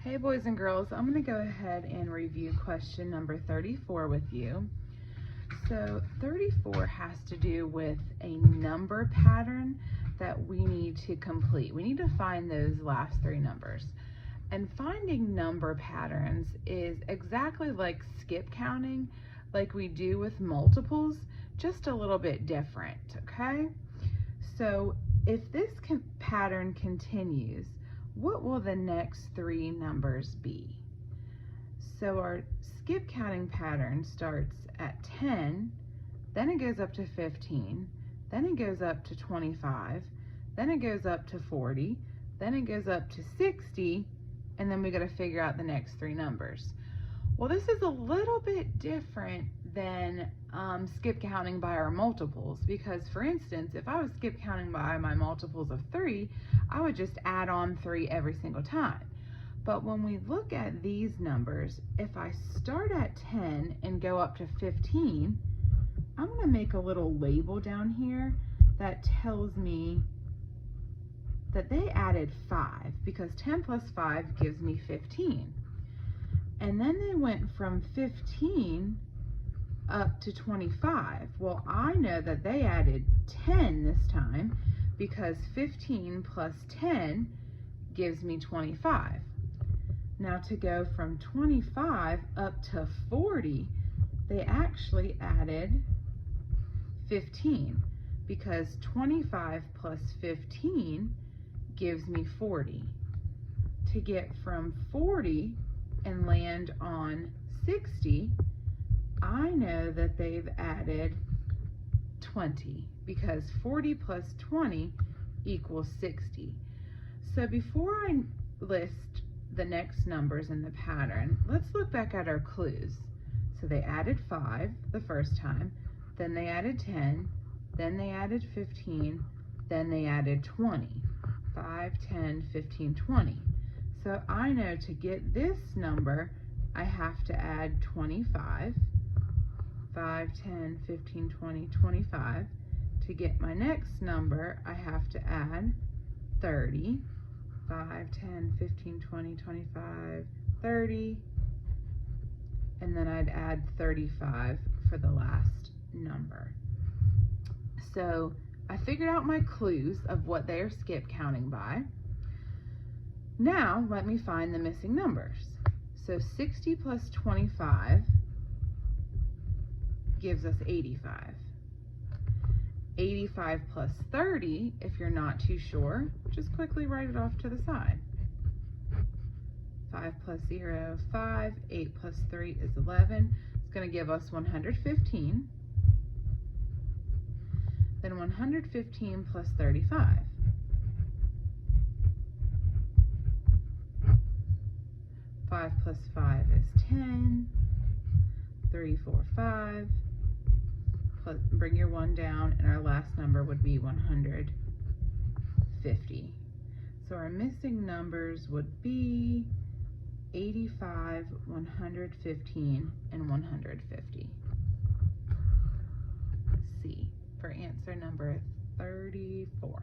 Hey boys and girls, I'm going to go ahead and review question number 34 with you. So 34 has to do with a number pattern that we need to complete. We need to find those last three numbers. And finding number patterns is exactly like skip counting, like we do with multiples, just a little bit different, okay? So if this pattern continues, what will the next three numbers be? So our skip counting pattern starts at 10, then it goes up to 15, then it goes up to 25, then it goes up to 40, then it goes up to 60, and then we got to figure out the next three numbers. Well, this is a little bit different than skip counting by our multiples, because for instance, if I was skip counting by my multiples of 3, I would just add on 3 every single time. But when we look at these numbers, if I start at 10 and go up to 15, I'm going to make a little label down here that tells me that they added 5, because 10 plus 5 gives me 15. And then they went from 15 up to 25. Well, I know that they added 10 this time, because 15 plus 10 gives me 25. Now to go from 25 up to 40, they actually added 15, because 25 plus 15 gives me 40. To get from 40 and land on 60, I know that they've added 20, because 40 plus 20 equals 60. So before I list the next numbers in the pattern, let's look back at our clues. So they added 5 the first time, then they added 10, then they added 15, then they added 20. 5, 10, 15, 20. So I know to get this number, I have to add 25. 5, 10, 15, 20, 25. To get my next number, I have to add 30. 5, 10, 15, 20, 25, 30. And then I'd add 35 for the last number. So I figured out my clues of what they are skip counting by. Now let me find the missing numbers. So 60 plus 25 gives us 85. 85 plus 30, if you're not too sure, just quickly write it off to the side. 5 plus 0, 5. 8 plus 3 is 11. It's going to give us 115. Then 115 plus 35. 5 plus 5 is 10. 3, 4, 5. Plus, bring your 1 down, and our last number would be 150. So our missing numbers would be 85, 115, and 150. C for answer number 34.